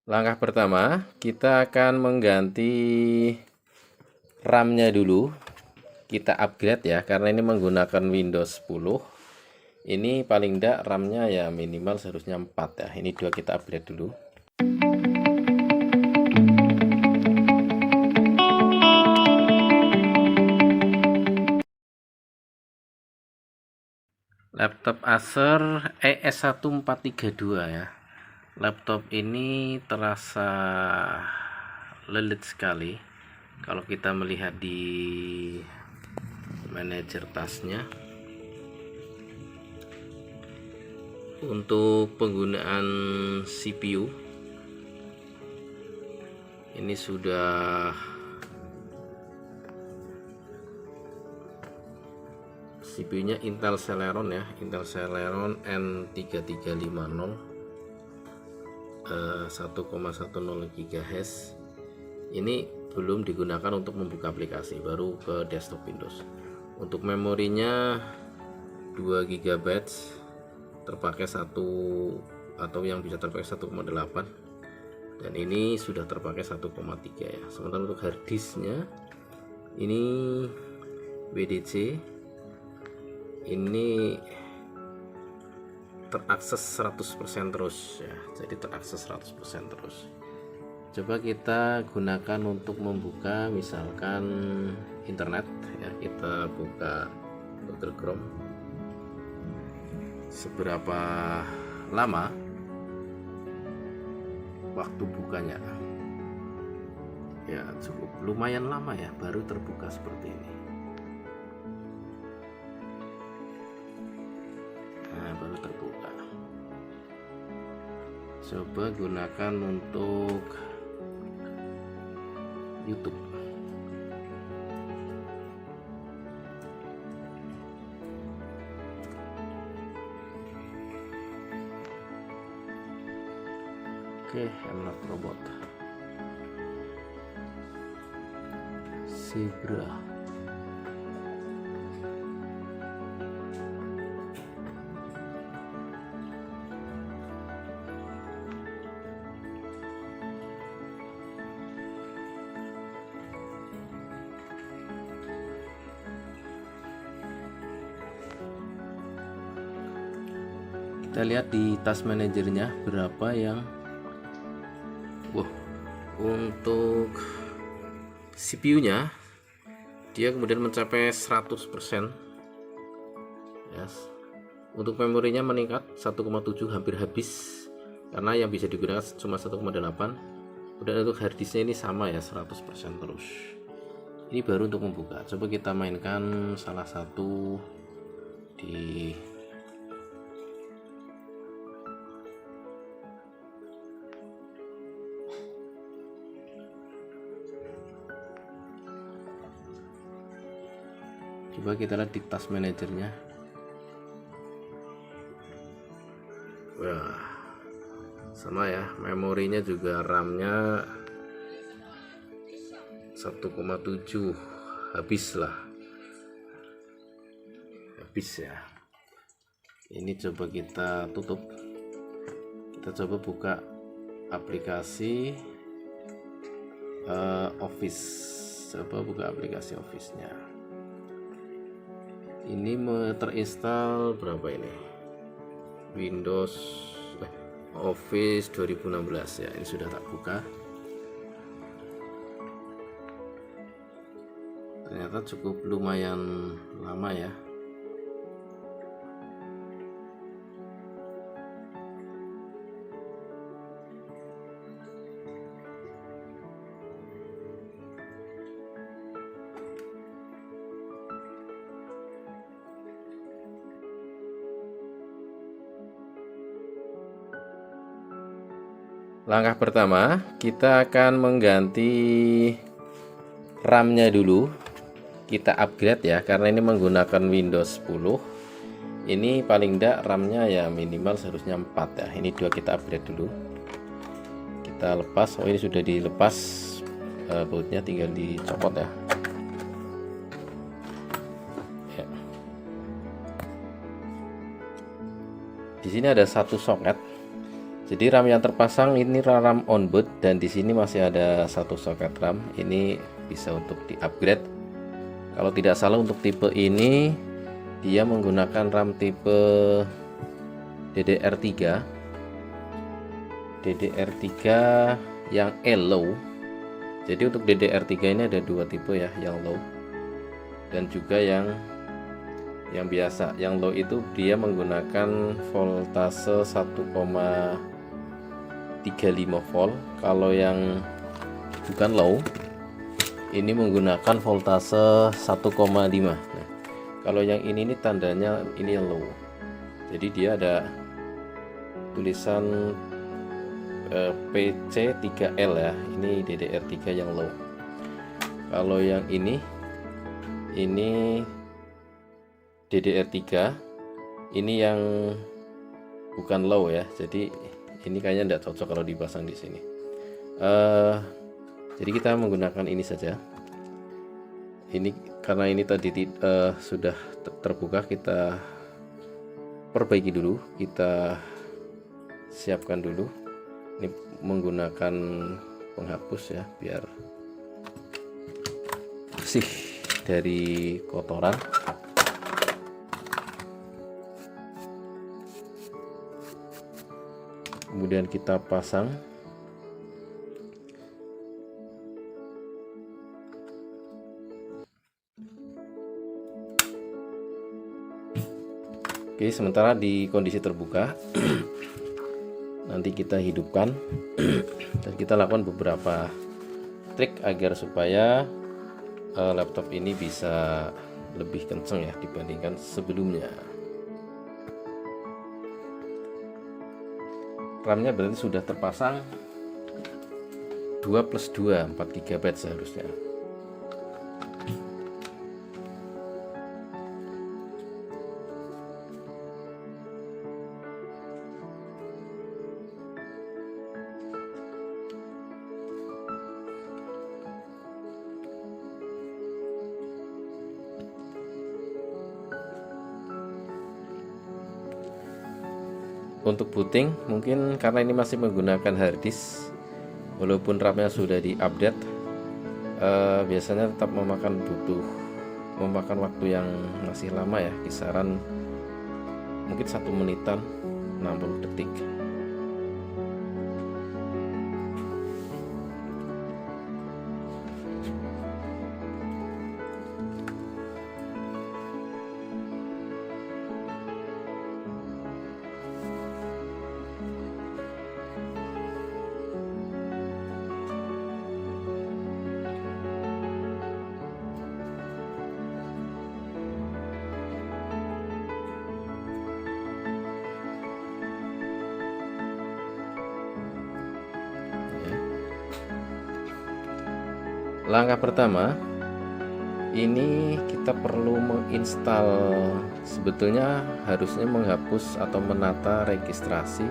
Langkah pertama, kita akan mengganti RAM-nya dulu. Kita upgrade ya, karena ini menggunakan Windows 10. Ini paling tidak RAM-nya ya minimal seharusnya 4 ya. Ini 2 kita upgrade dulu. Laptop Acer ES1432 ya. Laptop ini terasa lelit sekali kalau kita melihat di manajer tasnya. Untuk penggunaan CPU ini sudah CPU-nya Intel Celeron ya, Intel Celeron N3350 1,10 GHz. Ini belum digunakan untuk membuka aplikasi, baru ke desktop Windows. Untuk memorinya 2 GB, terpakai satu atau yang bisa terpakai 1,8, dan ini sudah terpakai 1,3 ya. Sementara untuk harddisknya ini WDC, ini terakses 100% terus ya, jadi terakses 100% terus. Coba kita gunakan untuk membuka misalkan internet ya, kita buka Google Chrome. Seberapa lama waktu bukanya? Ya cukup lumayan lama ya, baru terbuka seperti ini. Nah, baru terbuka. Coba gunakan untuk YouTube. Oke, I'm not robot. Zebra. Kita lihat di task manajernya berapa yang untuk CPU-nya dia kemudian mencapai 100%. Yes. Untuk memorinya meningkat 1,7, hampir habis karena yang bisa digunakan cuma 1,8. Kemudian untuk harddisknya ini sama ya, 100% terus. Ini baru untuk membuka. Coba kita mainkan salah satu di coba kita lihat di task manajernya. Wah, sama ya, memorinya juga RAM-nya 1,7, habis ya. Ini coba kita tutup, kita coba buka aplikasi Office. Coba buka aplikasi Office-nya. Ini terinstall berapa ini? Windows Office 2016 ya. Ini sudah tak buka. Ternyata cukup lumayan lama ya. Langkah pertama, kita akan mengganti RAM-nya dulu. Kita upgrade ya, karena ini menggunakan Windows 10. Ini paling tidak RAM-nya ya minimal seharusnya 4 ya. Ini 2 kita upgrade dulu. Kita lepas. Oh, ini sudah dilepas, bautnya tinggal dicopot ya. Di sini ada satu soket. Jadi RAM yang terpasang ini RAM onboard, dan di sini masih ada satu soket RAM. Ini bisa untuk di-upgrade. Kalau tidak salah untuk tipe ini dia menggunakan RAM tipe DDR3. DDR3 yang low. Jadi untuk DDR3 ini ada dua tipe ya, yang low dan juga yang biasa. Yang low itu dia menggunakan voltase 1,35 volt. Kalau yang bukan low ini menggunakan voltase 1,5. Nah, kalau yang ini tandanya ini yang low. Jadi dia ada tulisan PC3L ya. Ini DDR3 yang low. Kalau yang ini DDR3, ini yang bukan low ya. Jadi ini kayaknya tidak cocok kalau dipasang di sini. Jadi kita menggunakan ini saja. Ini karena ini tadi sudah terbuka, kita perbaiki dulu, kita siapkan dulu. Ini menggunakan penghapus ya, biar bersih dari kotoran. Kemudian kita pasang. Oke, sementara di kondisi terbuka. Nanti kita hidupkan dan kita lakukan beberapa trik agar supaya laptop ini bisa lebih kenceng ya dibandingkan sebelumnya. RAM-nya berarti sudah terpasang 2+2 4 GB seharusnya. Untuk booting mungkin karena ini masih menggunakan harddisk, walaupun RAM-nya sudah diupdate, biasanya tetap memakan waktu yang masih lama ya, kisaran mungkin 1 menitan 60 detik. Langkah pertama, ini kita perlu menginstal, sebetulnya harusnya menghapus atau menata registrasi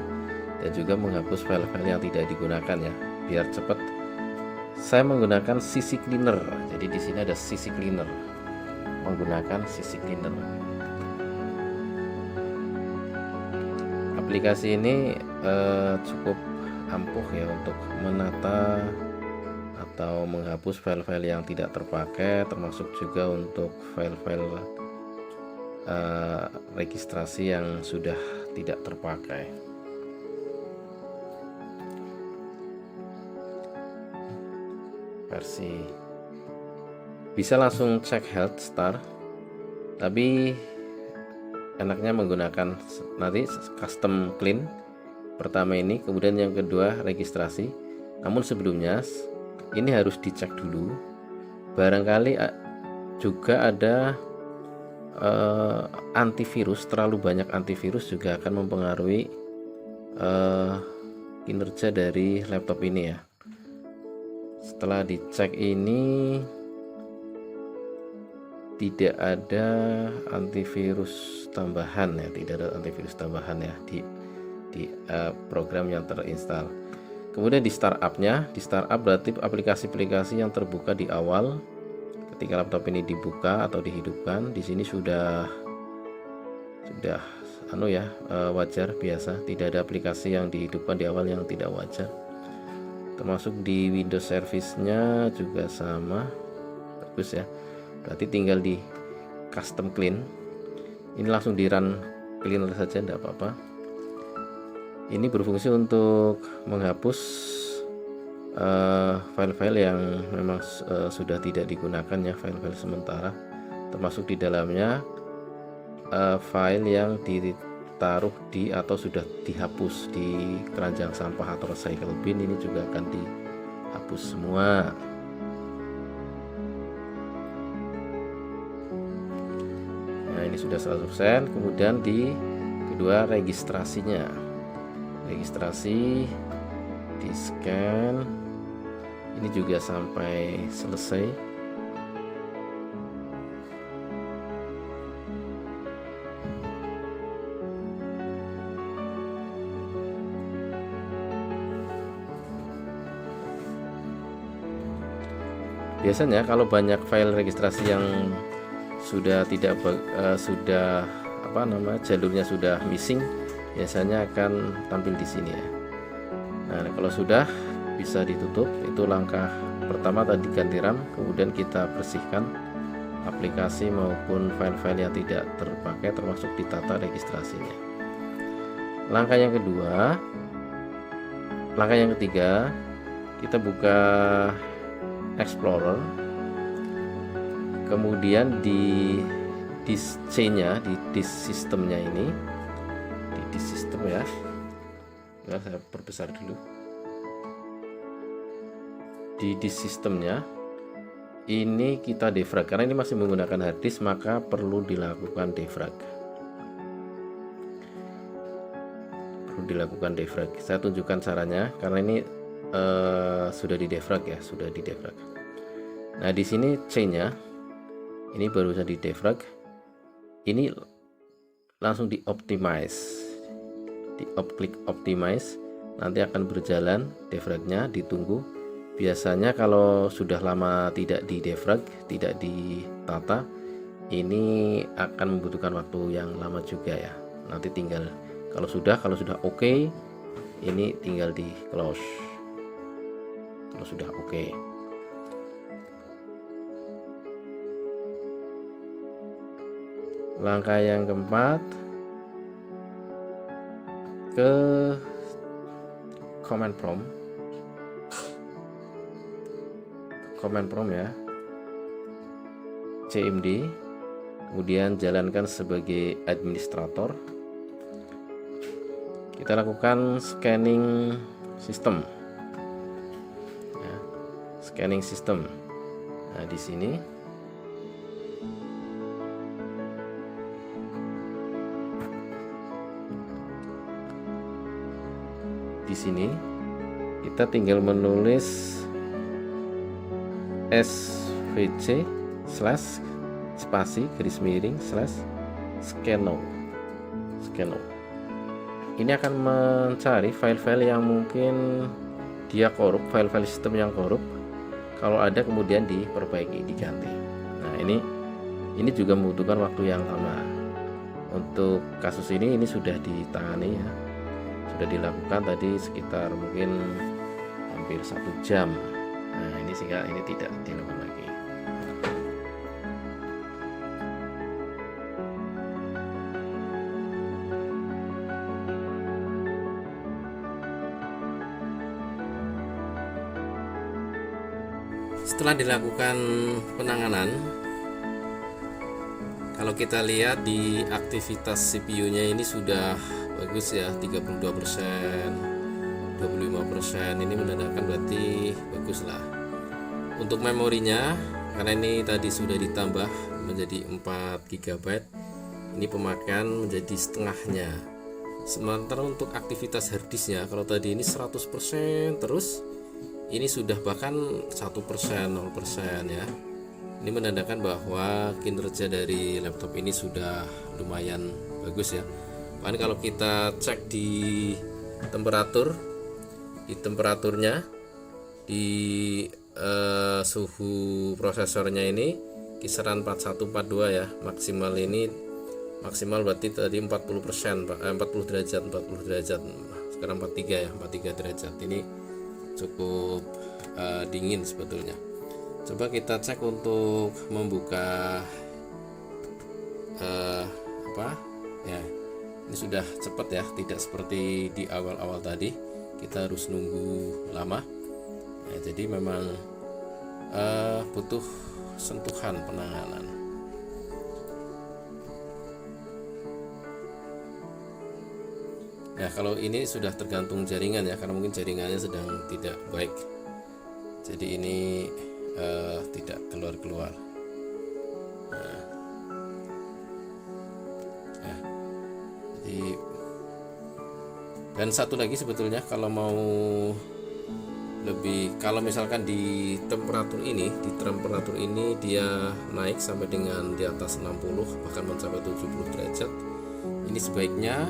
dan juga menghapus file-file yang tidak digunakan ya, biar cepat. Saya menggunakan CC Cleaner. Jadi di sini ada CC Cleaner. Menggunakan CC Cleaner. Aplikasi ini cukup ampuh ya untuk menata atau menghapus file-file yang tidak terpakai, termasuk juga untuk file-file registrasi yang sudah tidak terpakai. Versi bisa langsung cek health start, tapi enaknya menggunakan nanti custom clean pertama ini, kemudian yang kedua registrasi. Namun sebelumnya ini harus dicek dulu, barangkali juga ada antivirus. Terlalu banyak antivirus juga akan mempengaruhi kinerja dari laptop ini ya. Setelah dicek ini tidak ada antivirus tambahan ya, tidak ada antivirus tambahan ya di program yang terinstal. Kemudian di startupnya, di startup berarti aplikasi-aplikasi yang terbuka di awal ketika laptop ini dibuka atau dihidupkan. Di sini sudah wajar, biasa. Tidak ada aplikasi yang dihidupkan di awal yang tidak wajar. Termasuk di Windows Service-nya juga sama, bagus ya. Berarti tinggal di custom clean. Ini langsung di run cleaner saja, tidak apa-apa. Ini berfungsi untuk menghapus file-file yang memang sudah tidak digunakan ya, file-file sementara, termasuk di dalamnya file yang ditaruh di atau sudah dihapus di keranjang sampah atau recycle bin, ini juga akan dihapus semua. Nah, ini sudah 100%. Kemudian di kedua, registrasinya. Registrasi di scan, ini juga sampai selesai. Biasanya kalau banyak file registrasi yang sudah tidak jalurnya sudah missing, biasanya akan tampil di sini ya. Nah, kalau sudah bisa ditutup. Itu langkah pertama, tadi ganti RAM, kemudian kita bersihkan aplikasi maupun file-file yang tidak terpakai, termasuk ditata registrasinya. Langkah yang ketiga, kita buka Explorer, kemudian di disk C-nya, di disk sistemnya ini, di disk sistem ya. Nah, saya perbesar dulu. Di disk sistemnya ini kita defrag, karena ini masih menggunakan hard disk, maka perlu dilakukan defrag. Saya tunjukkan caranya karena ini sudah di defrag ya, sudah di defrag. Nah, di sini C-nya ini baru saja di defrag, ini langsung di optimize, klik optimize, nanti akan berjalan defragnya, ditunggu. Biasanya kalau sudah lama tidak di defrag, tidak ditata, ini akan membutuhkan waktu yang lama juga ya. Nanti tinggal kalau sudah oke, ini tinggal di close. Kalau sudah oke. Langkah yang keempat, ke command prompt ya, cmd, kemudian jalankan sebagai administrator. Kita lakukan scanning system ya, scanning system. Nah, di sini kita tinggal menulis svc /scannow. Ini akan mencari file-file yang mungkin dia korup, file-file sistem yang korup. Kalau ada, kemudian diperbaiki, diganti. Nah, ini juga membutuhkan waktu yang lama. Untuk kasus ini sudah ditangani ya, sudah dilakukan tadi sekitar mungkin hampir 1 jam. Nah, ini sehingga ini tidak dilakukan lagi. Setelah dilakukan penanganan, kalau kita lihat di aktivitas CPU-nya ini sudah bagus ya, 32%, 25%. Ini menandakan berarti bagus lah. Untuk memorinya, karena ini tadi sudah ditambah menjadi 4 GB, ini pemakaian menjadi setengahnya. Sementara untuk aktivitas harddisknya, kalau tadi ini 100%, terus ini sudah bahkan 1%, 0% ya. Ini menandakan bahwa kinerja dari laptop ini sudah lumayan bagus ya. Bahkan kalau kita cek di temperaturnya, di suhu prosesornya ini kisaran 4142 ya, maksimal ini maksimal berarti tadi 40%, 40 derajat, sekarang 43 ya, 43 derajat. Ini cukup dingin sebetulnya. Coba kita cek untuk membuka ya, ini sudah cepat ya, tidak seperti di awal-awal tadi kita harus nunggu lama ya, jadi memang butuh sentuhan penanganan. Nah, kalau ini sudah tergantung jaringan ya, karena mungkin jaringannya sedang tidak baik, jadi ini tidak keluar. Dan satu lagi sebetulnya, kalau mau lebih, kalau misalkan di temperatur ini dia naik sampai dengan di atas 60 bahkan mencapai 70 derajat, ini sebaiknya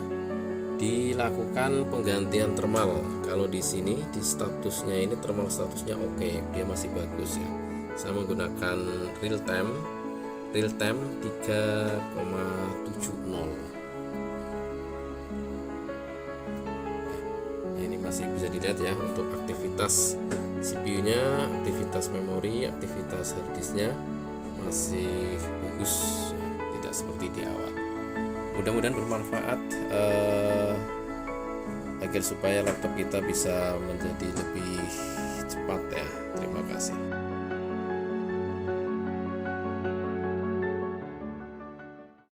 dilakukan penggantian thermal. Kalau di sini di statusnya ini thermal statusnya oke, dia masih bagus ya. Saya menggunakan real time 3,70. Ini masih bisa dilihat ya untuk aktivitas CPU-nya, aktivitas memori, aktivitas harddisknya masih bagus, tidak seperti di awal. Mudah-mudahan bermanfaat agar supaya laptop kita bisa menjadi lebih cepat ya. Terima kasih.